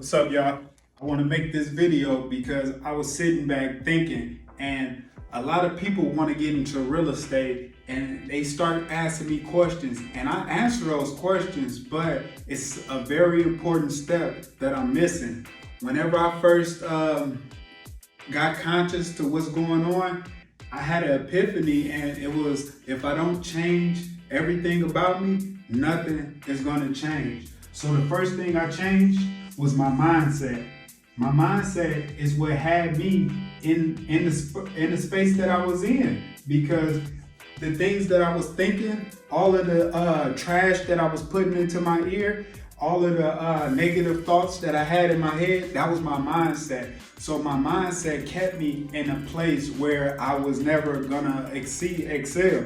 What's up, y'all? I want to make this video because I was sitting back thinking, and a lot of people want to get into real estate and they start asking me questions, and I answer those questions, but it's a very important step that I'm missing. Whenever I first got conscious to what's going on, I had an epiphany, and it was, if I don't change everything about me, nothing is going to change. So the first thing I changed was my mindset. My mindset is what had me in the space that I was in, because the things that I was thinking, all of the trash that I was putting into my ear, all of the negative thoughts that I had in my head, that was my mindset. So my mindset kept me in a place where I was never gonna excel.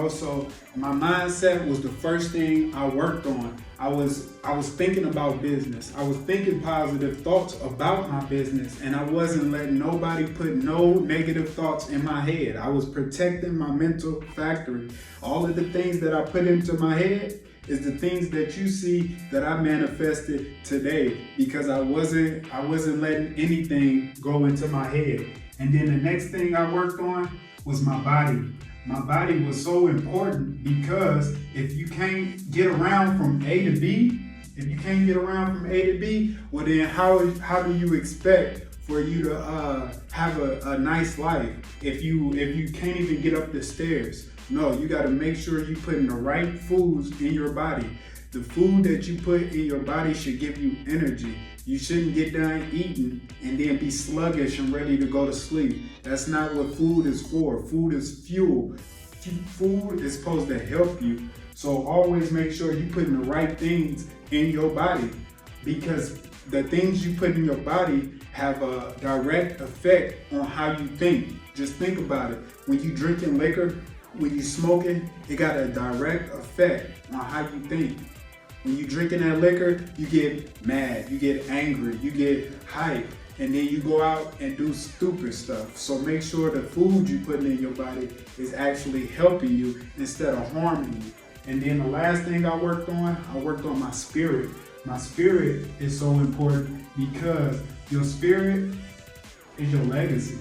So my mindset was the first thing I worked on. I was thinking about business. I was thinking positive thoughts about my business, and I wasn't letting nobody put no negative thoughts in my head. I was protecting my mental factory. All of the things that I put into my head is the things that you see that I manifested today, because I wasn't letting anything go into my head. And then the next thing I worked on was my body. My body was so important, because if you can't get around from A to B, well then how do you expect for you to have a nice life if you can't even get up the stairs? No, you got to make sure you put in the right foods in your body. The food that you put in your body should give you energy. You shouldn't get done eating and then be sluggish and ready to go to sleep. That's not what food is for. Food is fuel. Food is supposed to help you. So always make sure you put in the right things in your body, because the things you put in your body have a direct effect on how you think. Just think about it. When you drinking liquor, when you smoking, it got a direct effect on how you think. When you drinking that liquor, you get mad, you get angry, you get hype, and then you go out and do stupid stuff. So make sure the food you put in your body is actually helping you instead of harming you. And then the last thing I worked on my spirit. My spirit is so important, because your spirit is your legacy.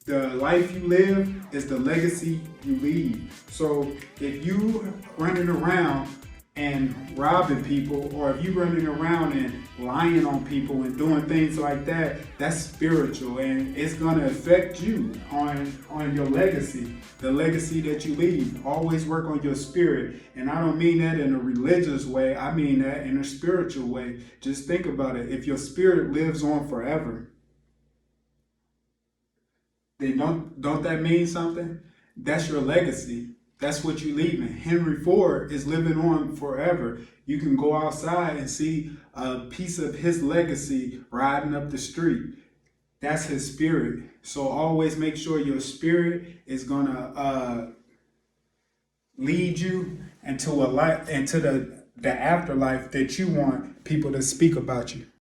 The life you live is the legacy you leave. So if you running around and robbing people, or if you running around and lying on people and doing things like that, that's spiritual, and it's gonna affect you on your legacy, the legacy that you leave. Always work on your spirit. And I don't mean that in a religious way, I mean that in a spiritual way. Just think about it. If your spirit lives on forever, then don't that mean something? That's your legacy. That's what you leaving. Henry Ford is living on forever. You can go outside and see a piece of his legacy riding up the street. That's his spirit. So always make sure your spirit is gonna lead you into the afterlife that you want people to speak about you.